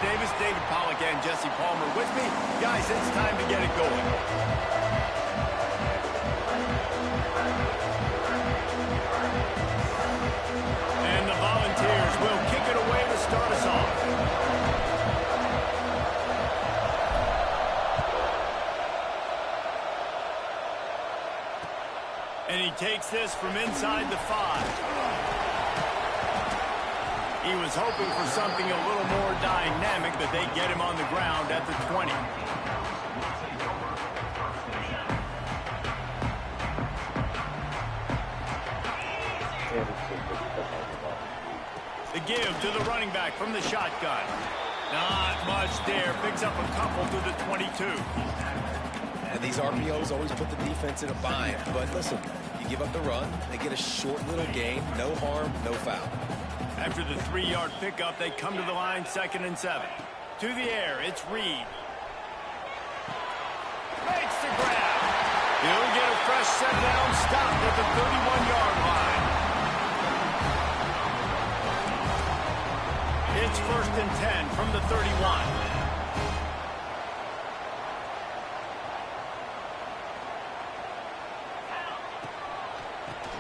Davis, David Pollack, and Jesse Palmer with me. Guys, it's time to get it going. And the Volunteers will kick it away to start us off. And he takes this from inside the 5. He was hoping for something a little more dynamic, but they get him on the ground at the 20. The give to the running back from the shotgun. Not much there. Picks up a couple to the 22. And these RPOs always put the defense in a bind. But listen, you give up the run, they get a short little gain. No harm, no foul. After the 3-yard pickup, they come to the line, 2nd and 7. To the air, it's Reed. Makes the grab. He'll get a fresh set down, stopped at the 31-yard line. It's 1st and 10 from the 31.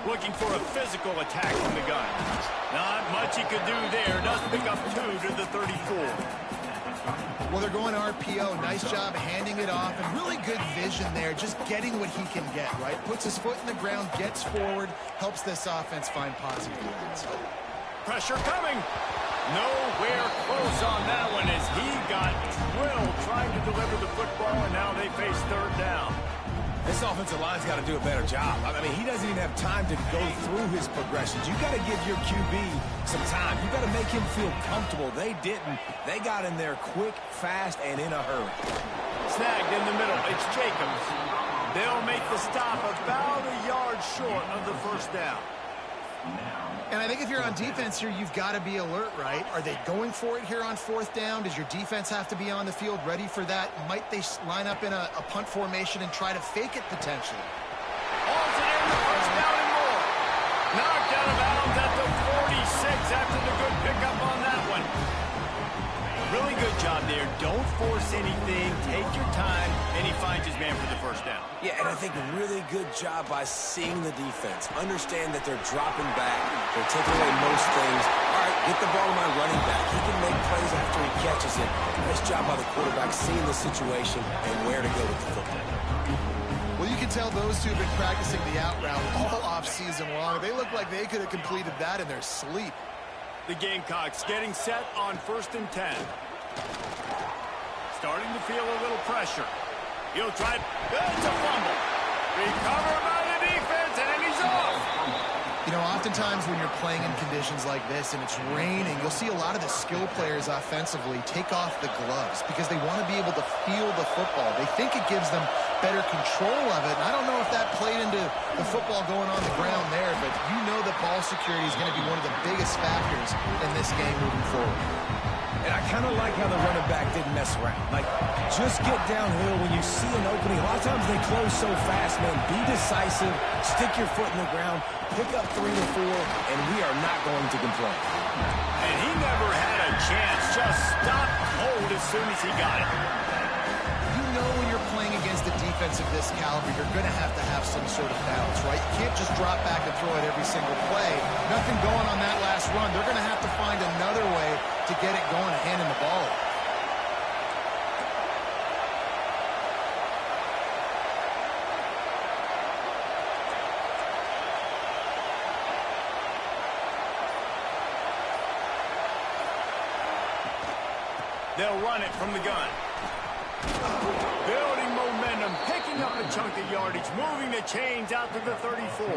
Looking for a physical attack from the gun. Not much he could do there. Does pick up 2 to the 34. Well, they're going RPO. Nice job handing it off, and really good vision there, just getting what he can get, right? Puts his foot in the ground, gets forward, helps this offense find positive yards. Pressure coming. Nowhere close on that one as he got drilled trying to deliver the football, and now they face 3rd down. This offensive line's got to do a better job. I mean, he doesn't even have time to go through his progressions. You got to give your QB some time. You got to make him feel comfortable. They didn't. They got in there quick, fast, and in a hurry. Snagged in the middle. It's Jacobs. They'll make the stop about a yard short of the 1st down. And I think if you're on defense here, you've got to be alert, right? Are they going for it here on 4th down? Does your defense have to be on the field ready for that? Might they line up in a punt formation and try to fake it potentially? Hauls it in the 1st down and more. Knocked out of bounds at the 46 after the good pickup on that one. Really good job there. Don't force anything. Take your time, and he finds his man for the 1st down. Yeah, and I think a really good job by seeing the defense. Understand that they're dropping back. They're taking away most things. All right, get the ball to my running back. He can make plays after he catches it. Nice job by the quarterback seeing the situation and where to go with the football. Well, you can tell those two have been practicing the out route all off-season long. They look like they could have completed that in their sleep. The Gamecocks getting set on 1st and 10. Starting to feel a little pressure. He'll try. It's a fumble. Recovered by the defense, and he's off. You know, oftentimes when you're playing in conditions like this and it's raining, you'll see a lot of the skill players offensively take off the gloves because they want to be able to feel the football. They think it gives them better control of it. And I don't know if that played into the football going on the ground there, but you know that ball security is going to be one of the biggest factors in this game moving forward. And I kind of like how the running back didn't mess around. Like, just get downhill when you see an opening. A lot of times they close so fast, man. Be decisive, stick your foot in the ground, pick up 3 to 4, and we are not going to complain. And he never had a chance. Just stopped cold as soon as he got it. You know when you're playing against a defense of this caliber, you're going to have some sort of balance, right? You can't just drop back and throw it every single play. Nothing going on that last run. They're going to have to find another way to get it going and handing the ball. They'll run it from the gun. Building momentum, picking up a chunk of yardage, moving the chains out to the 34.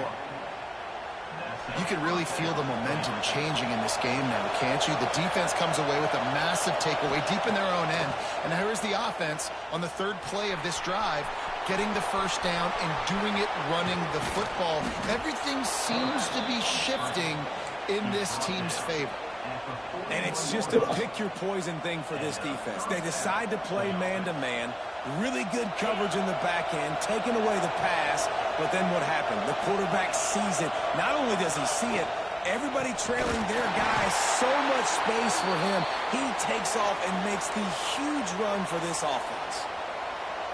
You can really feel the momentum changing in this game now, can't you? The defense comes away with a massive takeaway deep in their own end. And here's the offense on the 3rd play of this drive, getting the 1st down and doing it running the football. Everything seems to be shifting in this team's favor. And it's just a pick-your-poison thing for this defense. They decide to play man-to-man, really good coverage in the back end, taking away the pass, but then what happened? The quarterback sees it. Not only does he see it, Everybody trailing their guys, so much space for him. He takes off and makes the huge run for this offense.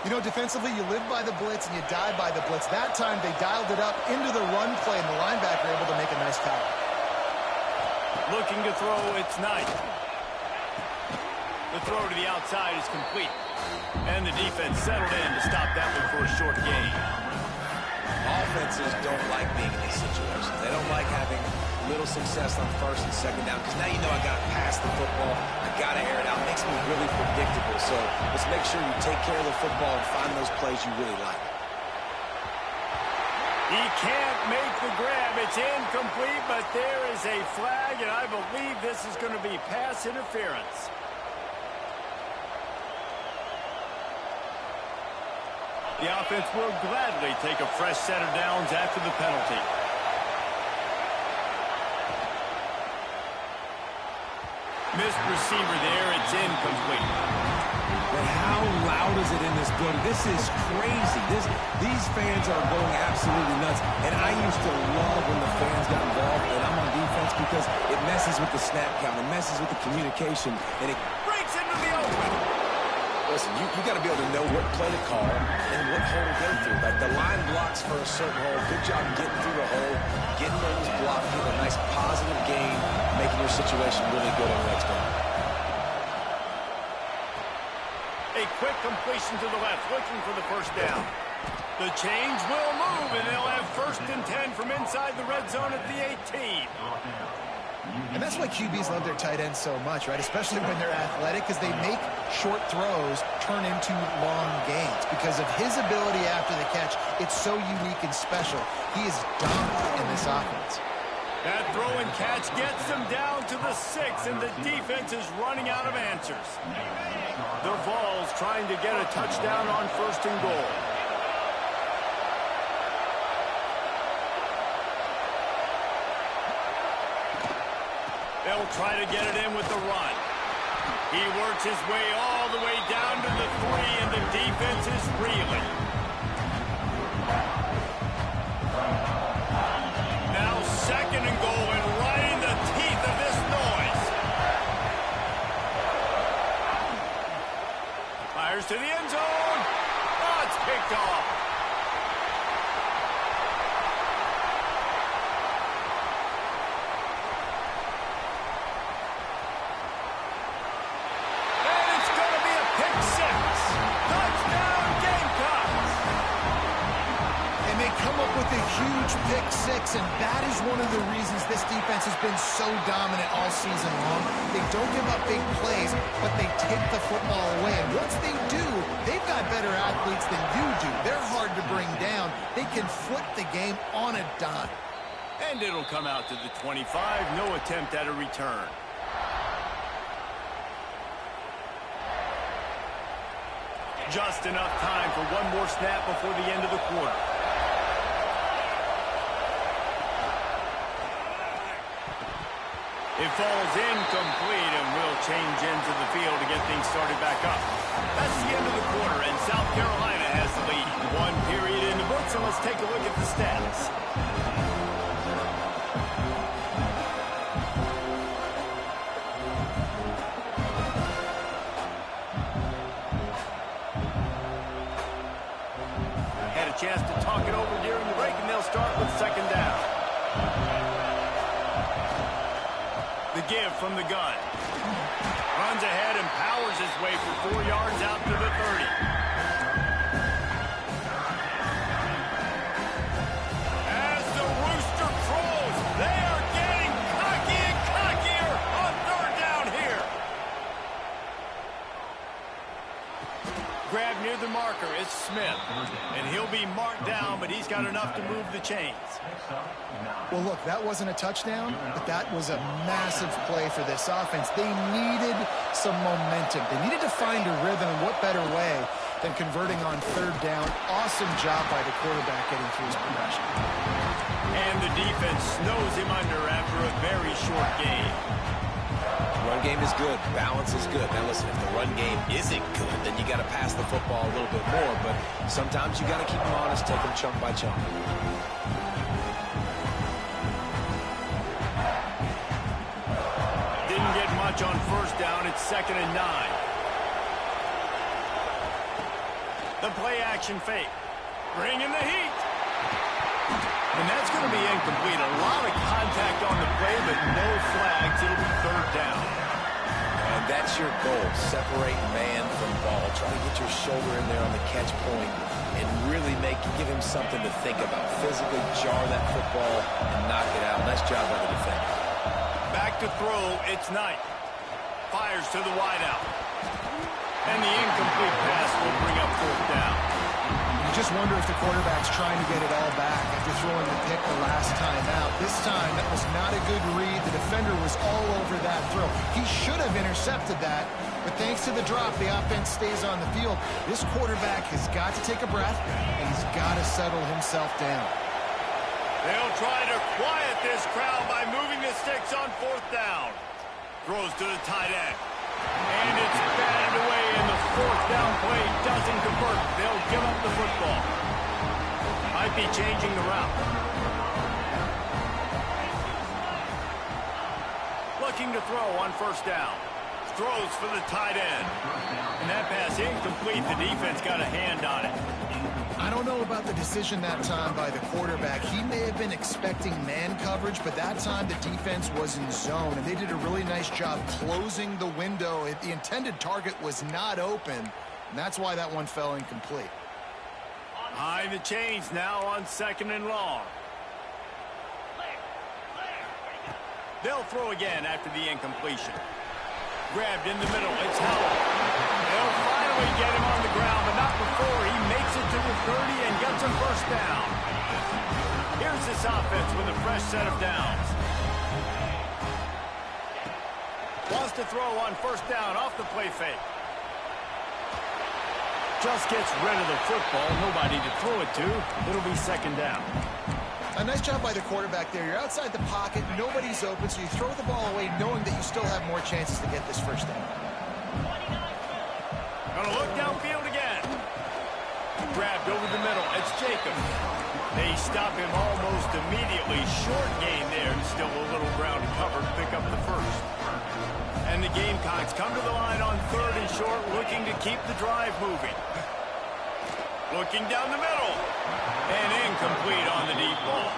You know, defensively, you live by the blitz and you die by the blitz. That time, they dialed it up into the run play, and the linebacker able to make a nice tackle. Looking to throw, it's Knight. The throw to the outside is complete. And the defense settled in to stop that one for a short gain. Offenses don't like being in these situations. They don't like having little success on first and second down, because now you know I got to pass the football, I got to air it out. It makes me really predictable. So let's make sure you take care of the football and find those plays you really like. He can't make the grab. It's incomplete, but there is a flag, and I believe this is going to be pass interference. The offense will gladly take a fresh set of downs after the penalty. Missed receiver there. It's incomplete. But how loud is it in this building? This is crazy. These fans are going absolutely nuts. And I used to love when the fans got involved, and I'm on defense, because it messes with the snap count. It messes with the communication. And it Breaks into the open. Listen, you got to be able to know what play to call and what hole to go through. Like, the line blocks for a certain hole. Good job getting through the hole, getting those blocks, getting a nice positive gain, making your situation really good on the next one. A quick completion to the left, looking for the first down. The change will move, and they'll have 1st and 10 from inside the red zone at the 18. And that's why QBs love their tight ends so much, right? Especially when they're athletic, because they make short throws turn into long gains. Because of his ability after the catch, it's so unique and special. He is dominant in this offense. That throw and catch gets them down to the 6, and the defense is running out of answers. The Vols trying to get a touchdown on 1st and goal. They'll try to get it in with the run. He works his way all the way down to the 3, and the defense is reeling. Now 2nd and goal, and right in the teeth of this noise. Fires to the end zone. Oh, it's picked off. Huge pick 6, and that is one of the reasons this defense has been so dominant all season long. They don't give up big plays, but they take the football away. And once they do, they've got better athletes than you do. They're hard to bring down. They can flip the game on a dime. And it'll come out to the 25. No attempt at a return. Just enough time for one more snap before the end of the quarter. It falls incomplete, and will change into the field to get things started back up. That's the end of the quarter, and South Carolina has the lead. 1 period in the books, and let's take a look at the stats. Had a chance to talk it over during the break, and they'll start with 2nd down. The give from the gun. Runs ahead and powers his way for 4 yards out to the 30. As the rooster crows, they are getting cocky and cockier on 3rd down here. Grab near the marker is Smith. And he'll be marked down, but he's got enough to move the chains. Well, look, that wasn't a touchdown, but that was a massive play for this offense. They needed some momentum. They needed to find a rhythm, and what better way than converting on 3rd down. Awesome job by the quarterback getting through his progression. And the defense snows him under after a very short game. Run game is good. Balance is good. Now, listen, if the run game isn't good, then you got to pass the football a little bit more, but sometimes you got to keep them honest, take them chunk by chunk. launch on first down. It's 2nd and 9. The play action fake. Bringing the heat. And that's going to be incomplete. A lot of contact on the play, but no flags. It'll be 3rd down. And that's your goal. Separate man from ball. Try to get your shoulder in there on the catch point and really give him something to think about. Physically jar that football and knock it out. Nice job by the defender. Back to throw. It's Knight. Fires to the wideout. And the incomplete pass will bring up 4th down. You just wonder if the quarterback's trying to get it all back after throwing the pick the last time out. This time, that was not a good read. The defender was all over that throw. He should have intercepted that, but thanks to the drop, the offense stays on the field. This quarterback has got to take a breath, and he's got to settle himself down. They'll try to quiet this crowd by moving the sticks on 4th down. Throws to the tight end. And it's batted away, and the 4th down play doesn't convert. They'll give up the football. Might be changing the route. Looking to throw on 1st down. Throws for the tight end. And that pass incomplete. The defense got a hand on it. I don't know about the decision that time by the quarterback. He may have been expecting man coverage, but that time the defense was in zone, and they did a really nice job closing the window. The intended target was not open, and that's why that one fell incomplete. High the chains now on 2nd and long. They'll throw again after the incompletion. Grabbed in the middle. It's Howell. They'll finally get him on the ground, but not before he makes it to the 30 and gets a 1st down. Here's this offense with a fresh set of downs. Wants to throw on 1st down off the play fake. Just gets rid of the football. Nobody to throw it to. It'll be 2nd down. A nice job by the quarterback there. You're outside the pocket, nobody's open, so you throw the ball away knowing that you still have more chances to get this 1st down. Gonna look downfield again. Grabbed over the middle. It's Jacob. They stop him almost immediately. Short gain there, and still a little ground covered. Pick up the 1st. And the Gamecocks come to the line on 3rd and short, looking to keep the drive moving. Looking down the middle. And incomplete on the deep ball.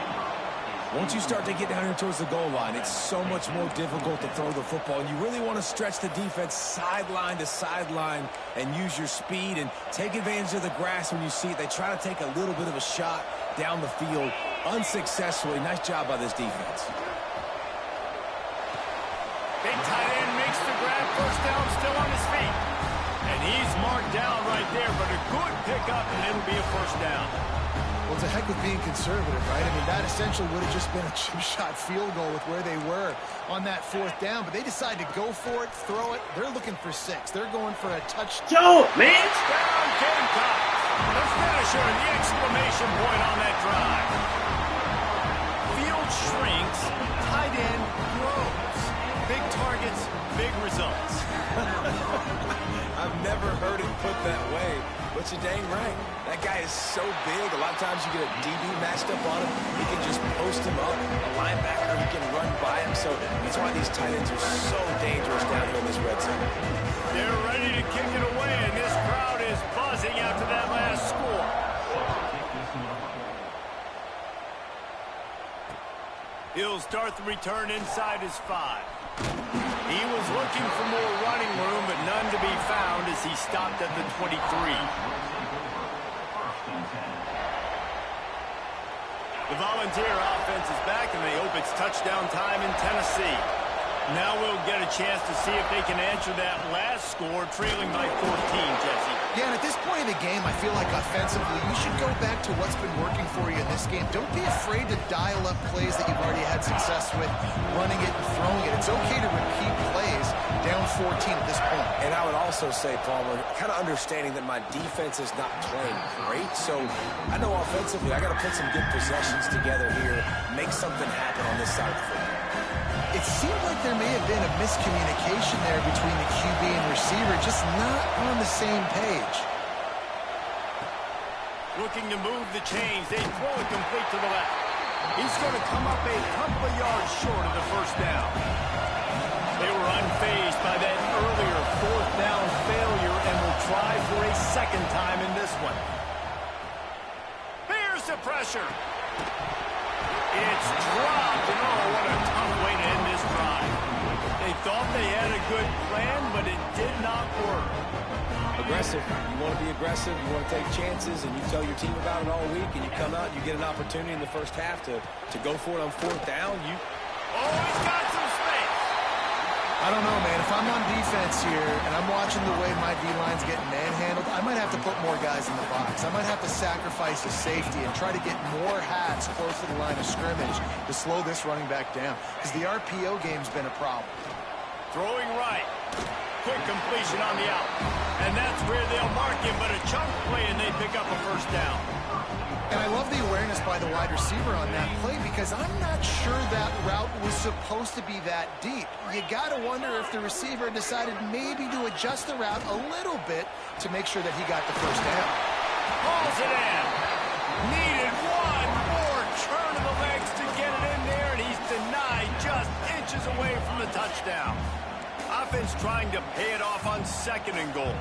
Once you start to get down here towards the goal line, it's so much more difficult to throw the football. You really want to stretch the defense sideline to sideline and use your speed and take advantage of the grass when you see it. They try to take a little bit of a shot down the field unsuccessfully. Nice job by this defense. Big tight end makes the grab. 1st down, still on his feet. And he's marked down right there, but a good pickup, and it'll be a 1st down. Well, it's a heck of being conservative, right? I mean, that essentially would have just been a chip shot field goal with where they were on that 4th down, but they decide to go for it, throw it. They're looking for 6. They're going for a touchdown. Joe, man! Touchdown, Gamecocks! The finisher, the exclamation point on that drive. Field shrinks, tight end grows. Big targets, big results. I've never heard it put that way, but you're dang right. That guy is so big. A lot of times you get a DB matched up on him. He can just post him up. A linebacker, he can run by him. So that's why these tight ends are so dangerous down here in this red zone. They're ready to kick it away, and this crowd is buzzing after that last score. He'll start the return inside his 5. He was looking for more running room, but none to be found as he stopped at the 23. The Volunteer offense is back, and they hope it's touchdown time in Tennessee. Now we'll get a chance to see if they can answer that last score, trailing by 14, Jesse. Yeah, and at this point in the game, I feel like offensively, you should go back to what's been working for you in this game. Don't be afraid to dial up plays that you've already had success with, running it and throwing it. It's okay to repeat plays down 14 at this point. And I would also say, Palmer, kind of understanding that my defense is not playing great, so I know offensively I got to put some good possessions together here, make something happen on this side of the football. It seemed like there may have been a miscommunication there between the QB and receiver, just not on the same page. Looking to move the chains. They throw it complete to the left. He's going to come up a couple of yards short of the 1st down. They were unfazed by that earlier fourth down failure and will try for a second time in this one. Here's the pressure. It's dropped, and oh, what a tough way to end this drive. They thought they had a good plan, but it did not work. Aggressive. You want to be aggressive. You want to take chances, and you tell your team about it all week, and you come out and you get an opportunity in the first half to go for it on fourth down. Oh, he's got some space. I don't know, man. If I'm on defense here and I'm watching the way my D-line's getting manhandled, I might have to put more guys in the box. I might have to sacrifice a safety and try to get more hats close to the line of scrimmage to slow this running back down, because the RPO game's been a problem. Throwing right. Quick completion on the out. And that's where they'll mark him, but a chunk play, and they pick up a first down. And I love the awareness by the wide receiver on that play, because I'm not sure that route was supposed to be that deep. You got to wonder if the receiver decided maybe to adjust the route a little bit to make sure that he got the first down. Pulls it in. Needed one more turn of the legs to get it in there, and he's denied just inches away from the touchdown. Offense trying to pay it off on second and goal.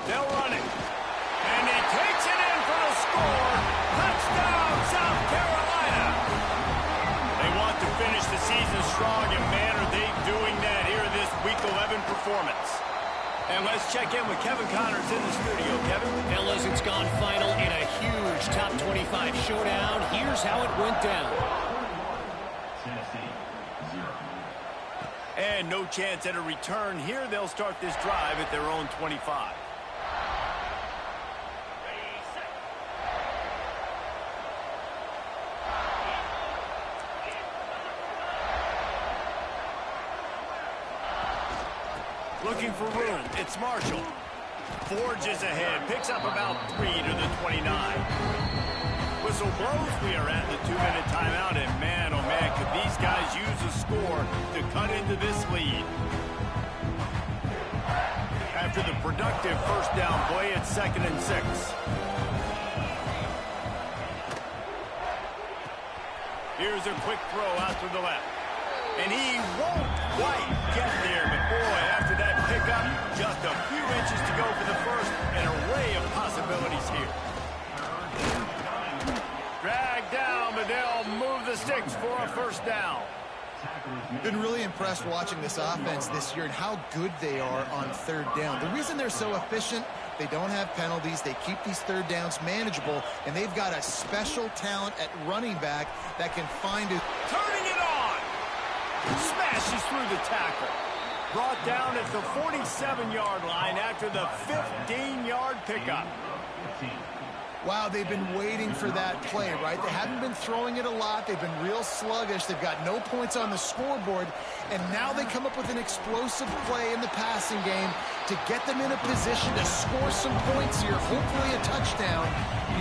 They'll run it. And he takes it in for the score. Touchdown, South Carolina. They want to finish the season strong, and man, are they doing that here in this Week 11 performance. And let's check in with Kevin Connors in the studio. Kevin? Fellas, it's gone final in a huge top 25 showdown. Here's how it went down. And no chance at a return here. They'll start this drive at their own 25. Looking for room. It's Marshall. Forges ahead. Picks up about 3 to the 29. Whistle blows. We are at the 2-minute timeout. And man, oh man, could these guys use a score to cut into this lead. After the productive first down play, it's 2nd and 6. Here's a quick throw out to the left. And he won't quite get there, but boy, after that pickup, just a few inches to go for the first. An array of possibilities here. Dragged down, but they'll move the sticks for a first down. Been really impressed watching this offense this year and how good they are on third down. The reason they're so efficient, they don't have penalties, they keep these third downs manageable, and they've got a special talent at running back that can find it. Turning it on! Smashes through the tackle. Brought down at the 47-yard line after the 15-yard pickup. Wow, they've been waiting for that play, right? They haven't been throwing it a lot. They've been real sluggish. They've got no points on the scoreboard. And now they come up with an explosive play in the passing game to get them in a position to score some points here, hopefully a touchdown,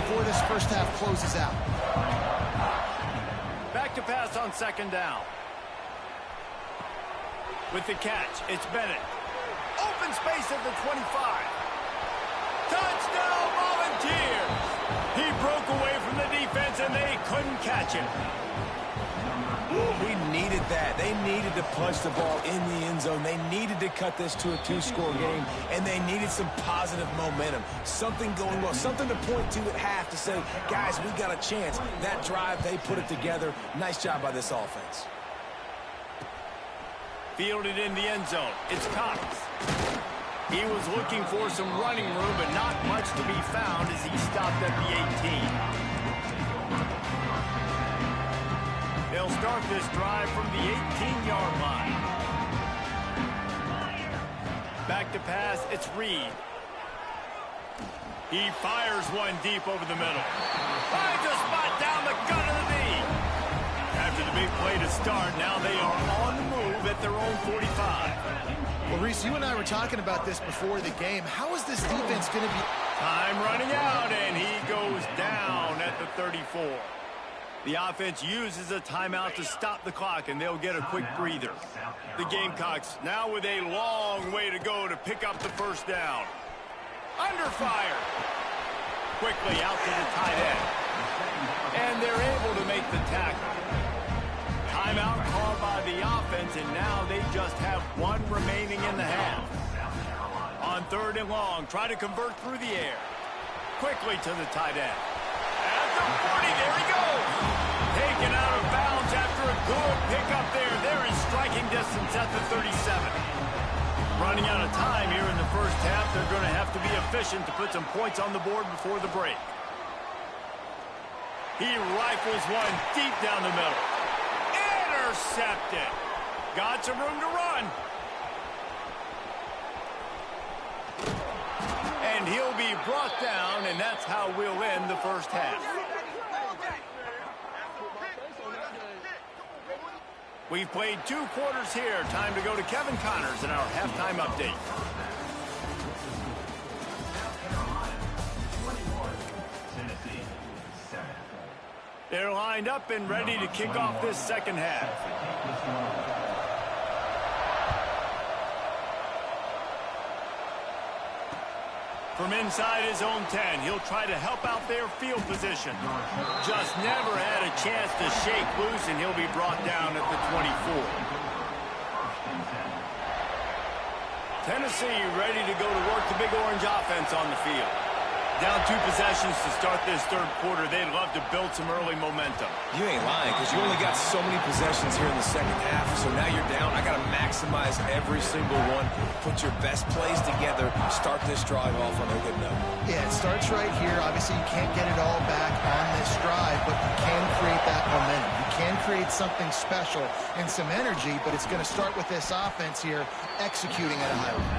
before this first half closes out. Back to pass on 2nd down. With the catch, it's Bennett. Open space at the 25. Touchdown, Volunteers! He broke away from the defense, and they couldn't catch him. We needed that. They needed to punch the ball in the end zone. They needed to cut this to a 2-score game, and they needed some positive momentum. Something going well, something to point to at half to say, guys, we got a chance. That drive, they put it together. Nice job by this offense. Fielded in the end zone. It's Cox. He was looking for some running room, but not much to be found as he stopped at the 18. They'll start this drive from the 18-yard line. Back to pass, it's Reed. He fires one deep over the middle. Finds a spot down the gut of the knee. After the big play to start, now they are on the move at their own 45. Well, Reese, you and I were talking about this before the game. How is this defense going to be? Time running out, and he goes down at the 34. The offense uses a timeout to stop the clock, and they'll get a quick breather. The Gamecocks now with a long way to go to pick up the first down. Under fire. Quickly out to the tight end. And they're able to make the tackle. Timeout by the offense, and now they just have one remaining in the half. On 3rd and long, try to convert through the air. Quickly to the tight end. At the 40, there he goes. Taken out of bounds after a good pickup there. They're in striking distance at the 37. Running out of time here in the first half. They're going to have to be efficient to put some points on the board before the break. He rifles one deep down the middle. Intercepted. Got some room to run. And he'll be brought down, and that's how we'll end the first half. We've played 2 quarters here. Time to go to Kevin Connors in our halftime update. They're lined up and ready to kick off this second half. From inside his own 10, he'll try to help out their field position. Just never had a chance to shake loose, and he'll be brought down at the 24. Tennessee ready to go to work the Big Orange offense on the field. Down 2 possessions to start this 3rd quarter. They'd love to build some early momentum. You ain't lying, because you only got so many possessions here in the second half. So now you're down. I got to maximize every single one. Put your best plays together. Start this drive off on a good note. Yeah, it starts right here. Obviously, you can't get it all back on this drive, but you can create that momentum. You can create something special and some energy, but it's going to start with this offense here executing at a high level.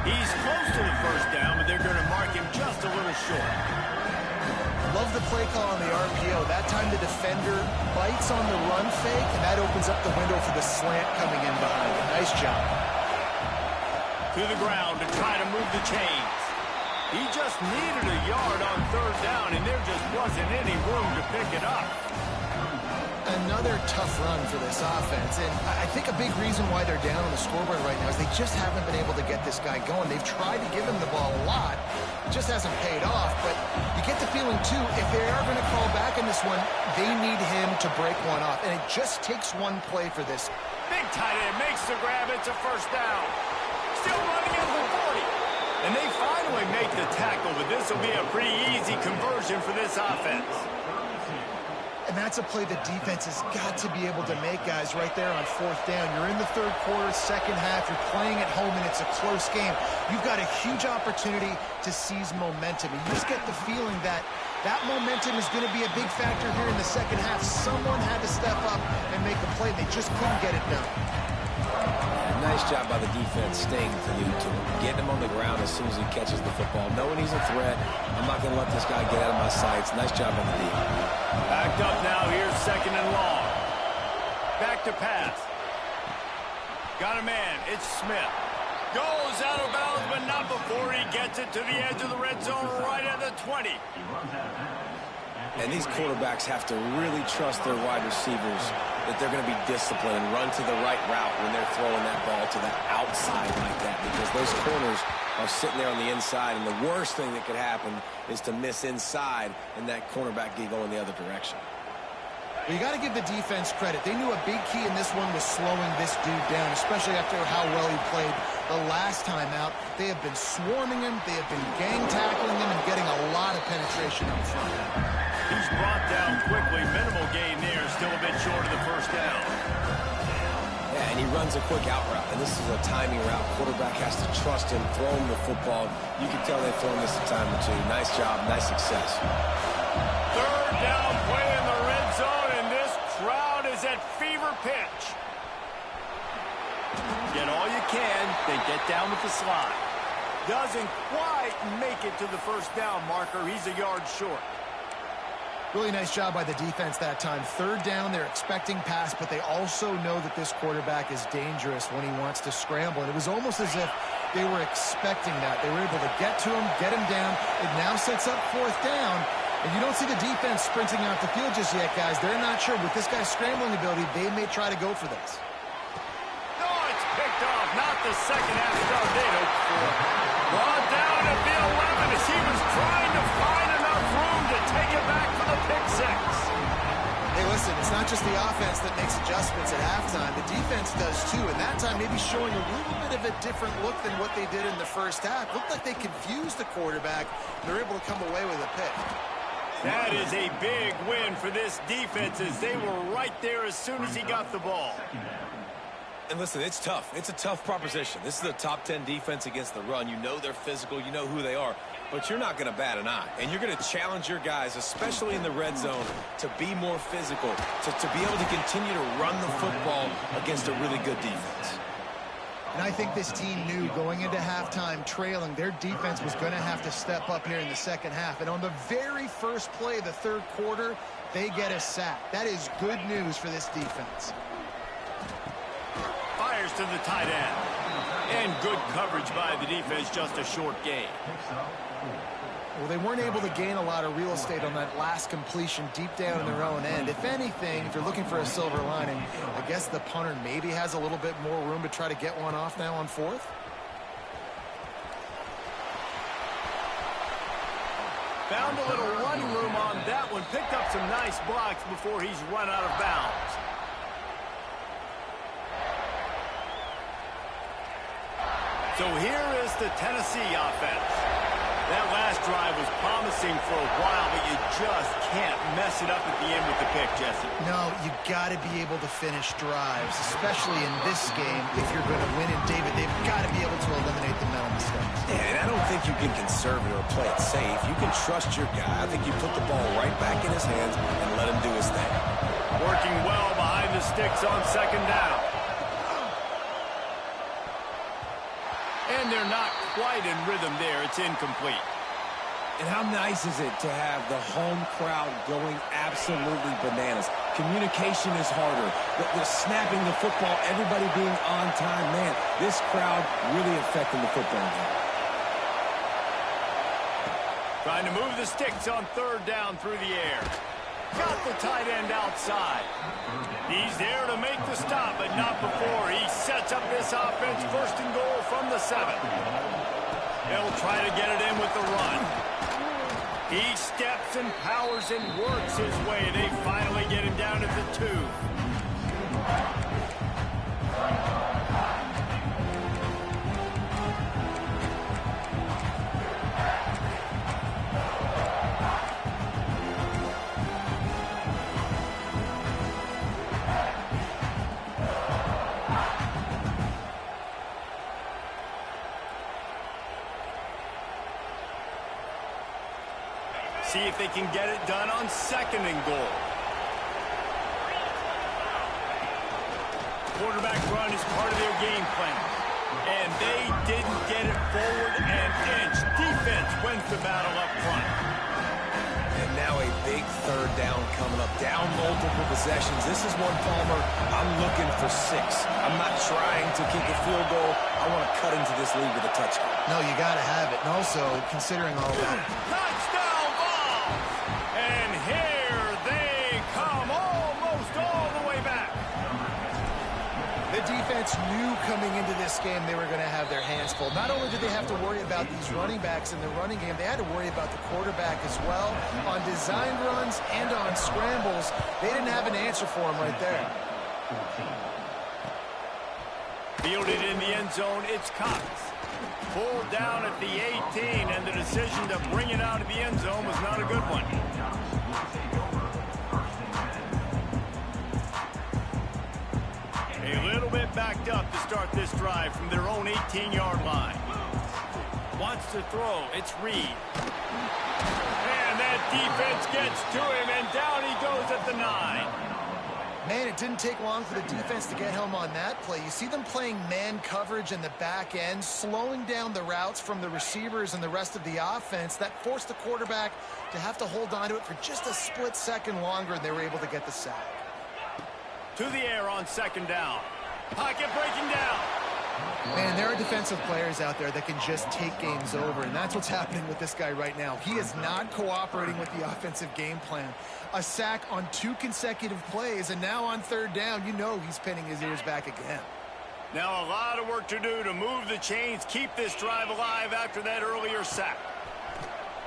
He's close to the first down, but they're going to mark him just a little short. Love the play call on the RPO. That time the defender bites on the run fake, and that opens up the window for the slant coming in behind him. Nice job. To the ground to try to move the chains. He just needed a yard on 3rd down, and there just wasn't any room to pick it up. Another tough run for this offense, and I think a big reason why they're down on the scoreboard right now is they just haven't been able to get this guy going. They've tried to give him the ball a lot. It just hasn't paid off, but you get the feeling, too, if they are going to call back in this one, they need him to break one off, and it just takes one play for this. Big tight end makes the grab. It's a first down. Still running at the 40. And they finally make the tackle, but this will be a pretty easy conversion for this offense. And that's a play the defense has got to be able to make, guys, right there on 4th down. You're in the 3rd quarter, second half. You're playing at home, and it's a close game. You've got a huge opportunity to seize momentum. And you just get the feeling that that momentum is going to be a big factor here in the second half. Someone had to step up and make the play. They just couldn't get it done. Nice job by the defense staying glued to him. Getting him on the ground as soon as he catches the football. Knowing he's a threat, I'm not going to let this guy get out of my sights. Nice job by the D. Backed up now. Here's 2nd and long. Back to pass. Got a man. It's Smith. Goes out of bounds, but not before he gets it to the edge of the red zone right at the 20. And these quarterbacks have to really trust their wide receivers that they're going to be disciplined and run to the right route when they're throwing that ball to the outside like that, because those corners are sitting there on the inside, and the worst thing that could happen is to miss inside and that cornerback get going the other direction. Well, you got to give the defense credit. They knew a big key in this one was slowing this dude down, especially after how well he played the last time out. They have been swarming him. They have been gang tackling him and getting a lot of penetration up front. He's brought down quickly. Minimal gain there. Still a bit short of the first down. Yeah, and he runs a quick out route, and this is a timing route. Quarterback has to trust him, throw him the football. You can tell they've thrown this a time or two. Nice job, nice success. 3rd down play in the red zone, and this crowd is at fever pitch. Get all you can, then get down with the slide. Doesn't quite make it to the first down marker. He's a yard short. Really nice job by the defense that time. 3rd down, they're expecting pass, but they also know that this quarterback is dangerous when he wants to scramble. And it was almost as if they were expecting that. They were able to get to him, get him down. It now sets up 4th down. And you don't see the defense sprinting out the field just yet, guys. They're not sure. With this guy's scrambling ability, they may try to go for this. No, it's picked off. Not the second half start they'd hoped for. Brought down at the 11 as he was trying to find enough room to take it back for the pick 6. They Hey, listen, it's not just the offense that makes adjustments at halftime. The defense does too, and that time maybe showing a little bit of a different look than what they did in the first half. Looked like they confused the quarterback, and they're able to come away with a pick. That is a big win for this defense as they were right there as soon as he got the ball. And listen, it's tough. It's a tough proposition. This is a top 10 defense against the run. You know they're physical. You know who they are. But you're not going to bat an eye. And you're going to challenge your guys, especially in the red zone, to be more physical, to be able to continue to run the football against a really good defense. And I think this team knew going into halftime trailing, their defense was going to have to step up here in the second half. And on the very first play of the third quarter, they get a sack. That is good news for this defense. Fires to the tight end. And good coverage by the defense, just a short gain. Well, they weren't able to gain a lot of real estate on that last completion deep down in their own end. If anything, if you're looking for a silver lining, I guess the punter maybe has a little bit more room to try to get one off now on fourth. Found a little running room on that one. Picked up some nice blocks before he's run out of bounds. So here is the Tennessee offense. That last drive was promising for a while, but you just can't mess it up at the end with the pick, Jesse. No, you got to be able to finish drives, especially in this game. If you're going to win in David, they've got to be able to eliminate the mental mistakes. Yeah, and I don't think you can conserve it or play it safe. You can trust your guy. I think you put the ball right back in his hands and let him do his thing. Working well behind the sticks on second down. And they're not quite in rhythm there. It's incomplete. And how nice is it to have the home crowd going absolutely bananas? Communication is harder. The snapping the football, everybody being on time. Man, this crowd really affecting the football game. Trying to move the sticks on third down through the air. Got the tight end outside. He's there to make the stop, but not before. He sets up this offense first and goal from the 7. They'll try to get it in with the run. He steps and powers and works his way. They finally get him down at the 2. See if they can get it done on second and goal. Quarterback run is part of their game plan. And they didn't get it forward an inch. Defense wins the battle up front. And now a big third down coming up. Down multiple possessions. This is one, Palmer, I'm looking for 6. I'm not trying to kick a field goal. I want to cut into this lead with a touchdown. No, you got to have it. And also, considering all that. Touchdown ball! And here they come, almost all the way back. The defense knew coming into this game they were going to have their hands full. Not only did they have to worry about these running backs in the running game, they had to worry about the quarterback as well. On design runs and on scrambles, they didn't have an answer for him right there. Fielded in the end zone, it's Cox. Pulled down at the 18, and the decision to bring it out of the end zone was not a good one. A little bit backed up to start this drive from their own 18-yard line. Wants to throw, it's Reed. And that defense gets to him, and down he goes at the 9. Man, it didn't take long for the defense to get home on that play. You see them playing man coverage in the back end, slowing down the routes from the receivers and the rest of the offense. That forced the quarterback to have to hold on to it for just a split second longer, and they were able to get the sack. To the air on second down. Pocket breaking down. Man, there are defensive players out there that can just take games over, and that's what's happening with this guy right now. He is not cooperating with the offensive game plan. A sack on 2 consecutive plays, and now on third down, you know he's pinning his ears back again. Now a lot of work to do to move the chains, keep this drive alive after that earlier sack.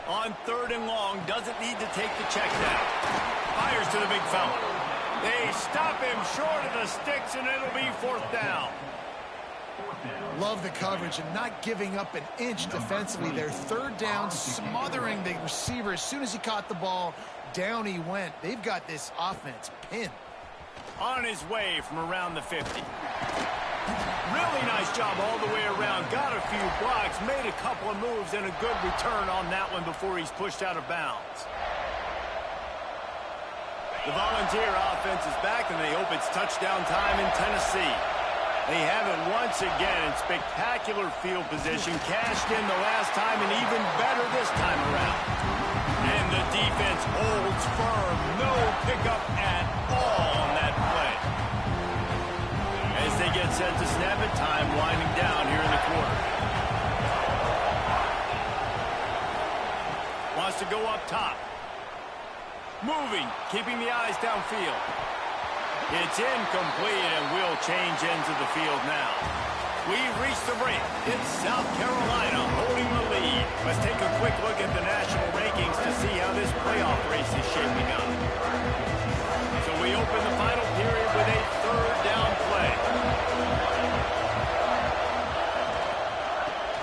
On third and long, doesn't need to take the check down. Fires to the big fella. They stop him short of the sticks, and it'll be 4th down. Love the coverage and not giving up an inch defensively. Their 3rd down, smothering the receiver. As soon as he caught the ball, down he went. They've got this offense pinned. On his way from around the 50. Really nice job all the way around. Got a few blocks, made a couple of moves, and a good return on that one before he's pushed out of bounds. The Volunteer offense is back, and they hope it's touchdown time in Tennessee. They have it once again in spectacular field position. Cashed in the last time, and even better this time around. And the defense holds firm. No pickup at all on that play. As they get set to snap it, time winding down here in the quarter. Wants to go up top. Moving, keeping the eyes downfield. It's incomplete, and we'll change ends of the field now. We've reached the break. It's South Carolina holding the lead. Let's take a quick look at the national rankings to see how this playoff race is shaping up. So we open the final period with a 3rd down play.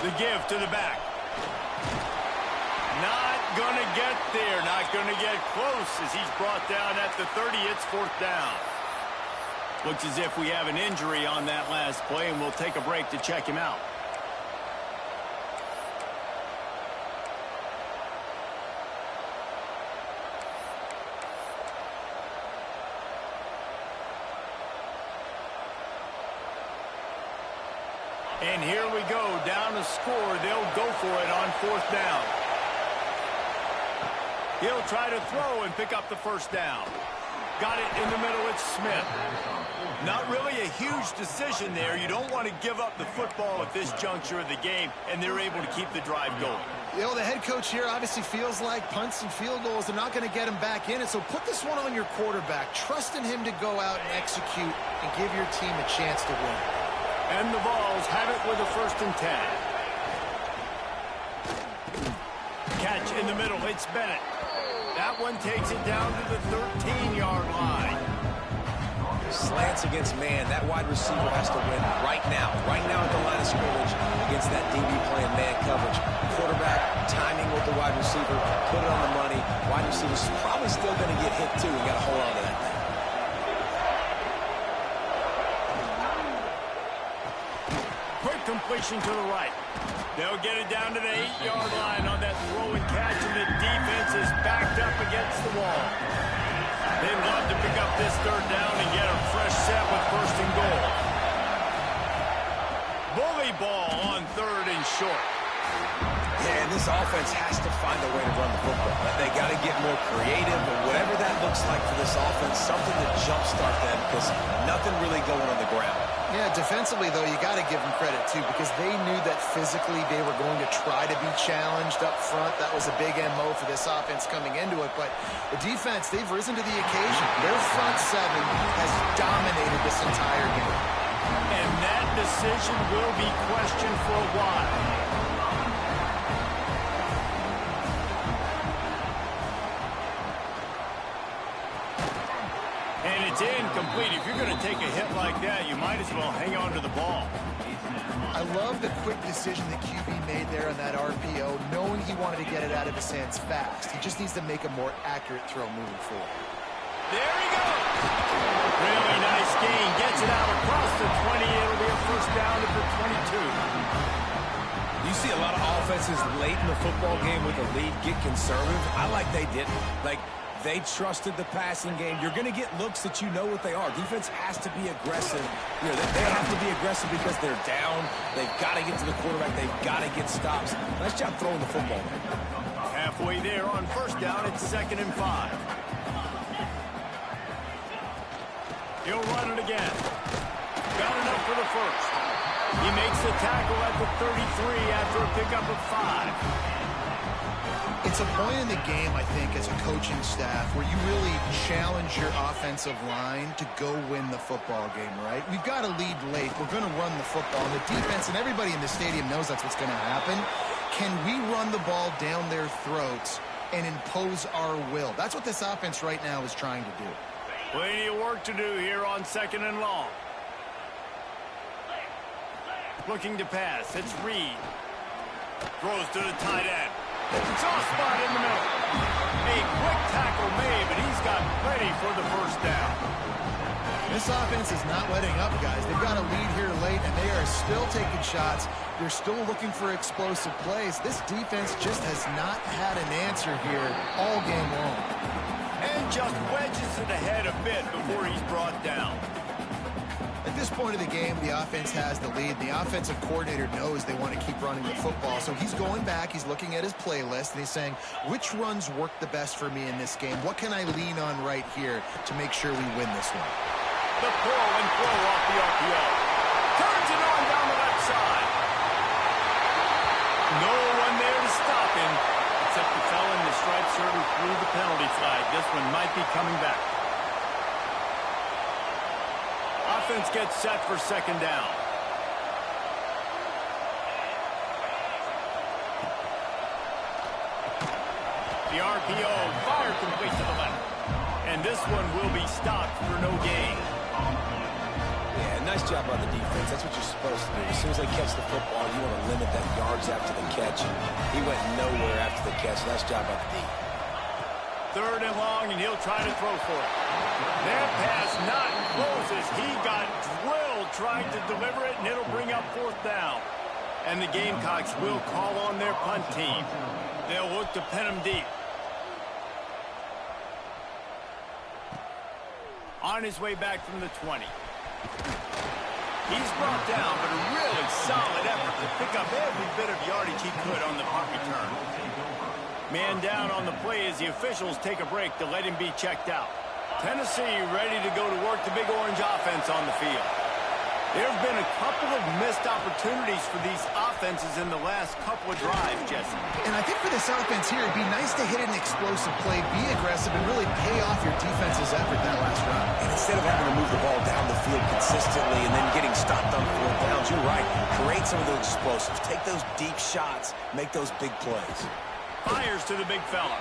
The give to the back. Not going to get there. Not going to get close as he's brought down at the 30. It's 4th down. Looks as if we have an injury on that last play, and we'll take a break to check him out. And here we go, down a score. They'll go for it on 4th down. He'll try to throw and pick up the 1st down. Got it in the middle, it's Smith. Not really a huge decision there. You don't want to give up the football at this juncture of the game, and they're able to keep the drive going. You know, the head coach here obviously feels like punts and field goals are not going to get him back in it, so put this one on your quarterback. Trust in him to go out and execute and give your team a chance to win. And the Vols have it with a 1st and 10. Catch in the middle, it's Bennett. That one takes it down to the 13-yard line. Slants against man. That wide receiver has to win right now at the line of scrimmage against that DB playing man coverage. Quarterback timing with the wide receiver, put it on the money. Wide receiver's probably still going to get hit too. We got to hold on to that thing. Quick completion to the right. They'll get it down to the 8-yard line on that throw and catch, and the defense is backed up against the wall. They'd love to pick up this 3rd down and get a fresh set with 1st and goal. Bully ball on 3rd and short. Yeah, and this offense has to find a way to run the football. They got to get more creative, but whatever that looks like for this offense, something to jumpstart them, because nothing really going on the ground. Yeah, defensively, though, you got to give them credit, too, because they knew that physically they were going to try to be challenged up front. That was a big MO for this offense coming into it. But the defense, they've risen to the occasion. Their front 7 has dominated this entire game. And that decision will be questioned for a while. And it's incomplete. If you're going to take a hit like that, you might as well hang on to the ball. I love the quick decision that QB made there on that RPO, knowing he wanted to get it out of his hands fast. He just needs to make a more accurate throw moving forward. There he goes. Really nice gain. Gets it out across the 20. It'll be a 1st down at the 22. You see a lot of offenses late in the football game with a lead get conservative. I like they didn't. They trusted the passing game. You're going to get looks that you know what they are. Defense has to be aggressive. You know, they have to be aggressive because they're down. They've got to get to the quarterback. They've got to get stops. Nice job throwing the football. Halfway there on 1st down, it's 2nd and 5. He'll run it again. Got enough for the 1st. He makes the tackle at the 33 after a pickup of 5. It's a point in the game, I think, as a coaching staff where you really challenge your offensive line to go win the football game, right? We've got to lead late. We're going to run the football. And the defense and everybody in the stadium knows that's what's going to happen. Can we run the ball down their throats and impose our will? That's what this offense right now is trying to do. Plenty of work to do here on 2nd and long. Looking to pass. It's Reed. Throws to the tight end. Soft spot in the middle. A quick tackle made, but he's got plenty for the first down. This offense is not letting up, guys. They've got a lead here late, and they are still taking shots. They're still looking for explosive plays. This defense just has not had an answer here all game long. And just wedges it ahead a bit before he's brought down. At this point of the game, the offense has the lead. The offensive coordinator knows they want to keep running the football. So he's going back, he's looking at his playlist, and he's saying, which runs work the best for me in this game? What can I lean on right here to make sure we win this one? The pull and throw off the RPO. Turns it on down the left side. No one there to stop him, except the fellow in the striped shirt who threw the penalty flag. This one might be coming back. Offense gets set for 2nd down. The RPO, fire complete to the left. And this one will be stopped for no gain. Yeah, nice job on the defense. That's what you're supposed to do. As soon as they catch the football, you want to limit that yards after the catch. He went nowhere after the catch. Nice job on the D. 3rd and long, and he'll try to throw for it. That pass not close as he got drilled trying to deliver it, and it'll bring up 4th down. And the Gamecocks will call on their punt team. They'll look to pin him deep. On his way back from the 20. He's brought down, but a really solid effort to pick up every bit of yardage he could on the punt return. Man down on the play as the officials take a break to let him be checked out. Tennessee ready to go to work the Big Orange offense on the field. There have been a couple of missed opportunities for these offenses in the last couple of drives, Jesse. And I think for this offense here, it'd be nice to hit an explosive play, be aggressive, and really pay off your defense's effort that last round. And instead of having to move the ball down the field consistently and then getting stopped on 4th downs, you're right. Create some of those explosives. Take those deep shots. Make those big plays. Fires to the big fella.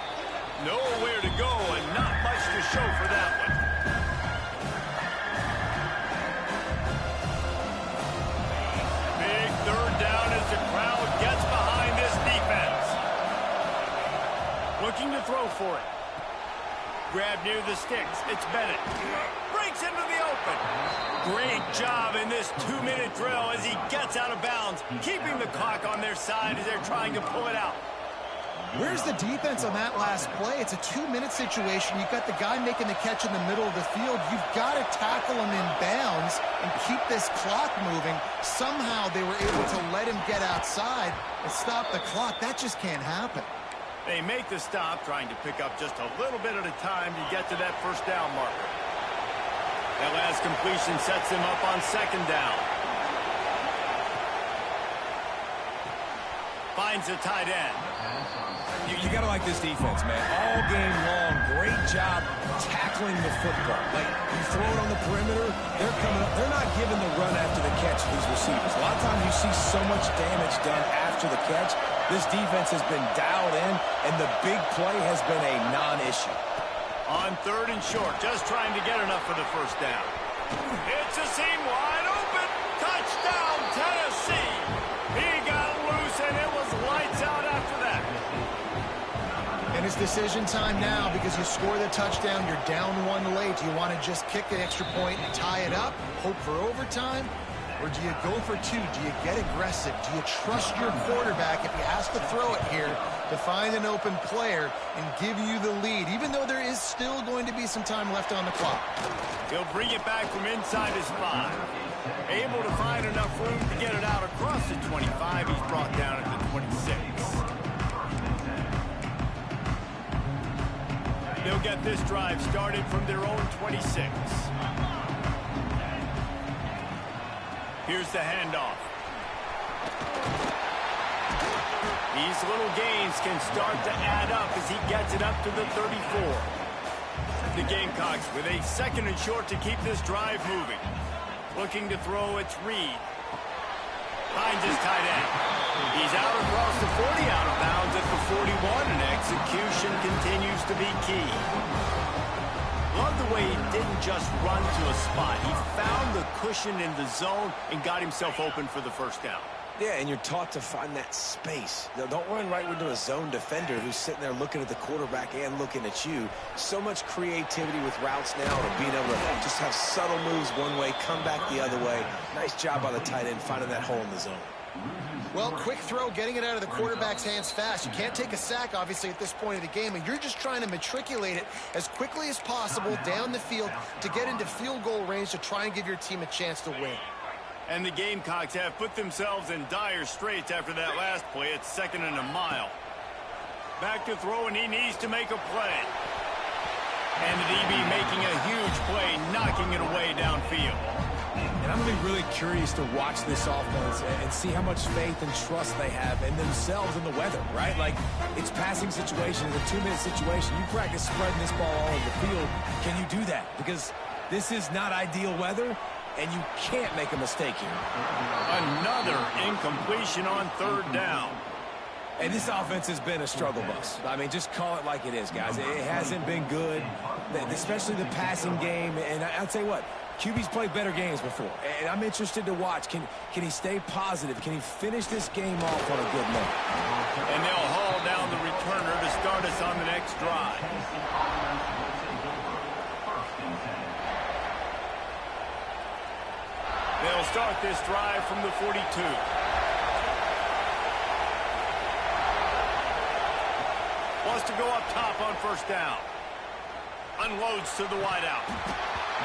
Nowhere to go and not much to show for that one. Big 3rd down as the crowd gets behind this defense. Looking to throw for it. Grab near the sticks. It's Bennett. Breaks into the open. Great job in this 2-minute drill as he gets out of bounds, keeping the clock on their side as they're trying to pull it out. Where's the defense on that last play? It's a 2-minute situation. You've got the guy making the catch in the middle of the field. You've got to tackle him in bounds and keep this clock moving. Somehow they were able to let him get outside and stop the clock. That just can't happen. They make the stop, trying to pick up just a little bit at a time to get to that 1st down marker. That last completion sets them up on 2nd down. Finds a tight end. You got to like this defense, man. All game long, great job tackling the football. Like, you throw it on the perimeter, they're coming up. They're not giving the run after the catch to these receivers. A lot of times you see so much damage done after the catch. This defense has been dialed in, and the big play has been a non-issue. On 3rd and short, just trying to get enough for the 1st down. It's a seam wide open. Touchdown, Tennessee. He got loose, and it was lights out after that. And it's decision time now because you score the touchdown, you're down 1 late. Do you want to just kick an extra point and tie it up, hope for overtime? Or do you go for 2? Do you get aggressive? Do you trust your quarterback if he has to throw it here to find an open player and give you the lead, even though there is still going to be some time left on the clock? He'll bring it back from inside his 5. Able to find enough room to get it out across the 25. He's brought down at the 26. They'll get this drive started from their own 26. Here's the handoff. These little gains can start to add up as he gets it up to the 34. The Gamecocks with a 2nd and short to keep this drive moving. Looking to throw, it's Reed. Finds his tight end. He's out across the 40, out of bounds at the 41, and execution continues to be key. Love the way he didn't just run to a spot. He found the cushion in the zone and got himself open for the first down. Yeah, and you're taught to find that space. Now, don't run right into a zone defender who's sitting there looking at the quarterback and looking at you. So much creativity with routes now to being able to just have subtle moves one way, come back the other way. Nice job by the tight end finding that hole in the zone. Well, quick throw, getting it out of the quarterback's hands fast. You can't take a sack, obviously, at this point of the game, and you're just trying to matriculate it as quickly as possible down the field to get into field goal range to try and give your team a chance to win. And the Gamecocks have put themselves in dire straits after that last play. It's 2nd and a mile. Back to throw, and he needs to make a play. And the DB making a huge play, knocking it away downfield. And I'm going to be really curious to watch this offense and see how much faith and trust they have in themselves and the weather, right? Like, it's passing situation, it's a 2-minute situation. You practice spreading this ball all over the field. Can you do that? Because this is not ideal weather, and you can't make a mistake here. Another incompletion on 3rd down. And this offense has been a struggle bus. I mean, just call it like it is, guys. It hasn't been good, especially the passing game. And I'll tell you what, QB's played better games before. And I'm interested to watch. Can he stay positive? Can he finish this game off on a good note? And they'll haul down the returner to start us on the next drive. They'll start this drive from the 42. Wants to go up top on 1st down. Unloads to the wideout.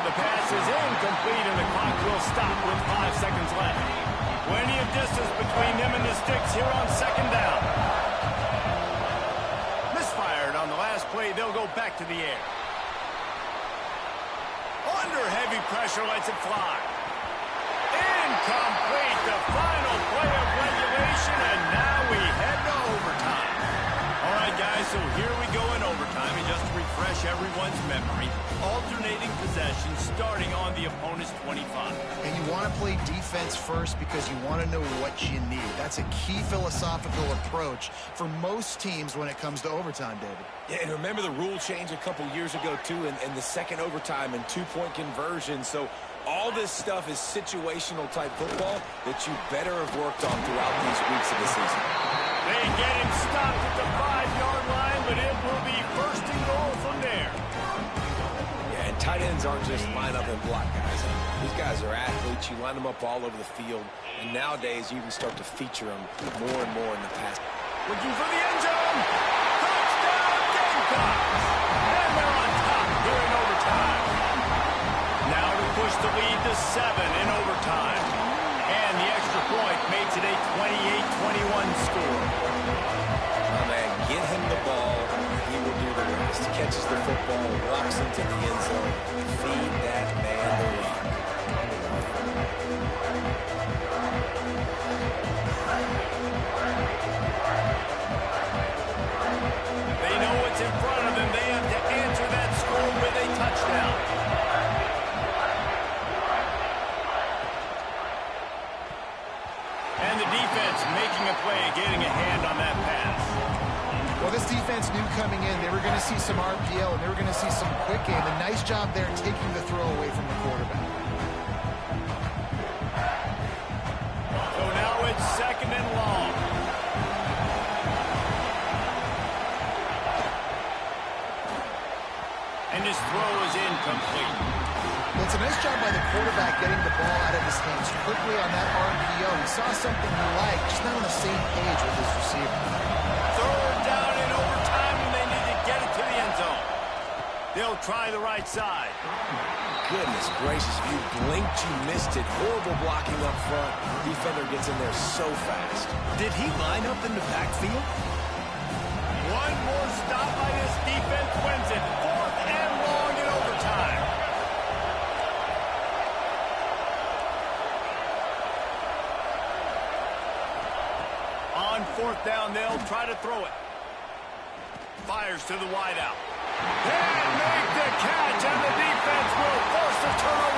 The pass is incomplete, and the clock will stop with 5 seconds left. Plenty of distance between them and the sticks here on 2nd down. Misfired on the last play. They'll go back to the air. Under heavy pressure, lets it fly. Incomplete, the final play of regulation, and now we head to overtime. All right, guys, so here we go in overtime, and just to refresh everyone's memory, alternating possession starting on the opponent's 25. And you want to play defense first because you want to know what you need. That's a key philosophical approach for most teams when it comes to overtime, David. Yeah, and remember the rule change a couple years ago, too, and the second overtime and 2-point conversion. So all this stuff is situational type football that you better have worked on throughout these weeks of the season. They get him stopped at the 5-yard line, but it will be 1st and goal from there. Yeah, and tight ends aren't just line up and block guys. These guys are athletes. You line them up all over the field, and nowadays you even start to feature them more and more in the pass. Looking for the end zone. Touchdown, Gamecocks! And they're on top here in overtime. Now to push the lead to 7 in overtime. And the extra point makes it a 28-21 score. Oh, man, get him the ball. He will do the rest. Catches the football, walks into the end zone. Feed that man the rock. They know what's in front of them. They have to answer that score with a touchdown. And the defense making a play, getting a hand on that pass. Well, this defense knew coming in they were going to see some RPO and they were going to see some quick game. A nice job there taking the throw away from the quarterback. So now it's 2nd and long. And his throw is incomplete. Well, it's a nice job by the quarterback getting the ball out of his hands quickly on that RPO. He saw something he liked, just not on the same page with his receiver. 3rd down in overtime, and they need to get it to the end zone. They'll try the right side. Goodness gracious, if you blinked, you missed it. Horrible blocking up front. Defender gets in there so fast. Did he line up in the backfield? One more stop by this defense wins it. 4th and long in overtime. On 4th down, they'll try to throw it. Fires to the wideout. And make the catch, and the defense will force a turnover